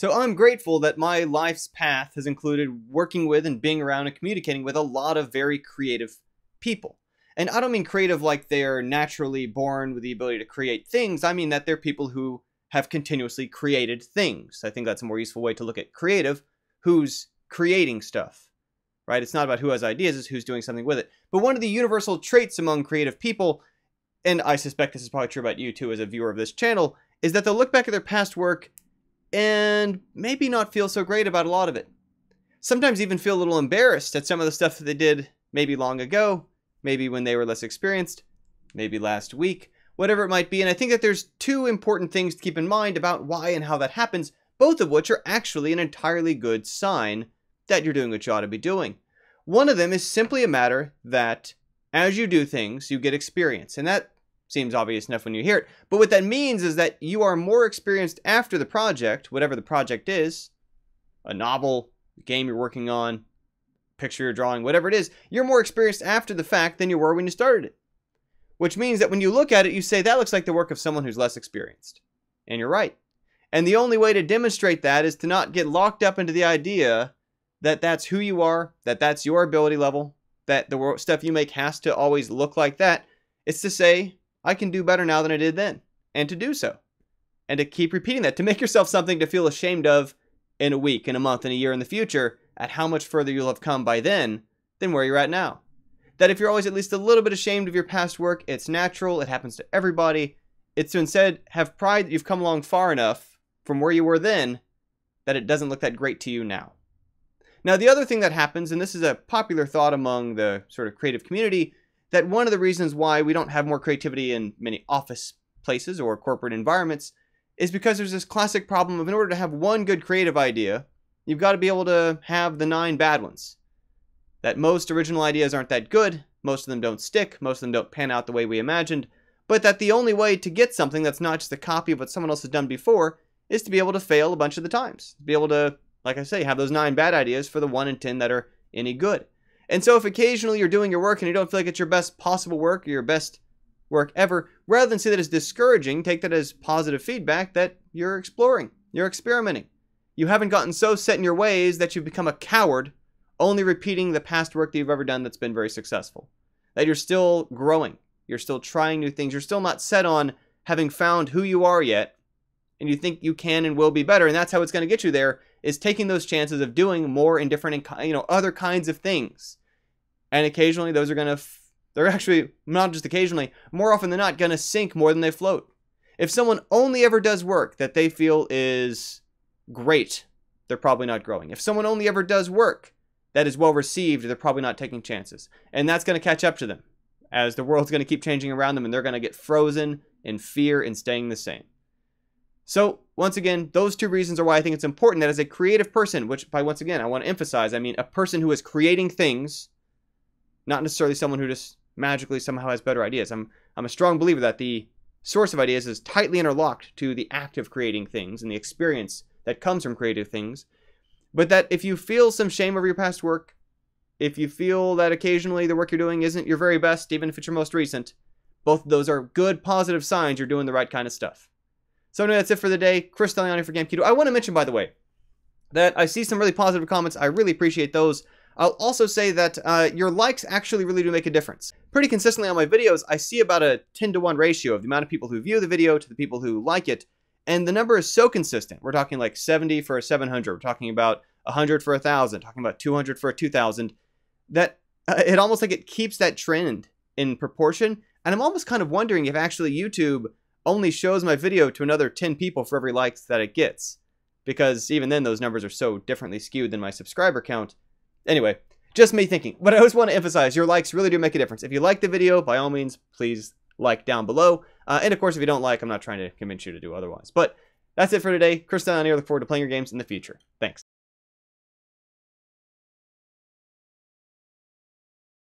So I'm grateful that my life's path has included working with and being around and communicating with a lot of very creative people. And I don't mean creative like they're naturally born with the ability to create things. I mean that they're people who have continuously created things. I think that's a more useful way to look at creative, who's creating stuff, right? It's not about who has ideas, it's who's doing something with it. But one of the universal traits among creative people, and I suspect this is probably true about you too as a viewer of this channel, is that they'll look back at their past work and maybe not feel so great about a lot of it. Sometimes even feel a little embarrassed at some of the stuff that they did maybe long ago, maybe when they were less experienced, maybe last week, whatever it might be. And I think that there's two important things to keep in mind about why and how that happens, both of which are actually an entirely good sign that you're doing what you ought to be doing. One of them is simply a matter that as you do things, you get experience. And that seems obvious enough when you hear it. But what that means is that you are more experienced after the project, whatever the project is, a novel, a game you're working on, picture you're drawing, whatever it is, you're more experienced after the fact than you were when you started it. Which means that when you look at it, you say, that looks like the work of someone who's less experienced. And you're right. And the only way to demonstrate that is to not get locked up into the idea that that's who you are, that that's your ability level, that the stuff you make has to always look like that. It's to say, I can do better now than I did then, and to do so. And to keep repeating that, to make yourself something to feel ashamed of in a week, in a month, in a year in the future, at how much further you'll have come by then than where you're at now. That if you're always at least a little bit ashamed of your past work, it's natural, it happens to everybody. It's to instead have pride that you've come along far enough from where you were then that it doesn't look that great to you now. Now, the other thing that happens, and this is a popular thought among the sort of creative community, that one of the reasons why we don't have more creativity in many office places or corporate environments is because there's this classic problem of in order to have one good creative idea, you've got to be able to have the 9 bad ones. That most original ideas aren't that good, most of them don't stick, most of them don't pan out the way we imagined, but that the only way to get something that's not just a copy of what someone else has done before is to be able to fail a bunch of the times. To be able to, like I say, have those 9 bad ideas for the 1 in 10 that are any good. And so if occasionally you're doing your work and you don't feel like it's your best possible work or your best work ever, rather than see that as discouraging, take that as positive feedback that you're exploring, you're experimenting. You haven't gotten so set in your ways that you've become a coward, only repeating the past work that you've ever done that's been very successful. That you're still growing, you're still trying new things, you're still not set on having found who you are yet, and you think you can and will be better, and that's how it's going to get you there, is taking those chances of doing more and different, other kinds of things. And occasionally those are going to, they're actually, not just occasionally, more often than not, going to sink more than they float. If someone only ever does work that they feel is great, they're probably not growing. If someone only ever does work that is well received, they're probably not taking chances. And that's going to catch up to them as the world's going to keep changing around them and they're going to get frozen in fear and staying the same. So, once again, those 2 reasons are why I think it's important that as a creative person, which by once again, I want to emphasize, I mean a person who is creating things, not necessarily someone who just magically somehow has better ideas. I'm a strong believer that the source of ideas is tightly interlocked to the act of creating things and the experience that comes from creative things. But that if you feel some shame over your past work, if you feel that occasionally the work you're doing isn't your very best, even if it's your most recent, both of those are good positive signs you're doing the right kind of stuff. So anyway, that's it for the day. Chris Deliani for GameKeto. I want to mention, by the way, that I see some really positive comments. I really appreciate those. I'll also say that your likes actually really do make a difference. Pretty consistently on my videos, I see about a 10-to-1 ratio of the amount of people who view the video to the people who like it. And the number is so consistent. We're talking like 70 for a 700. We're talking about 100 for 1,000. Talking about 200 for a 2,000. That it almost like it keeps that trend in proportion. And I'm almost kind of wondering if actually YouTube only shows my video to another 10 people for every likes that it gets. Because even then, those numbers are so differently skewed than my subscriber count. Anyway, just me thinking. But I always want to emphasize, your likes really do make a difference. If you like the video, by all means, please like down below. And of course, if you don't like, I'm not trying to convince you to do otherwise. But that's it for today. Chris Deliani, I look forward to playing your games in the future. Thanks.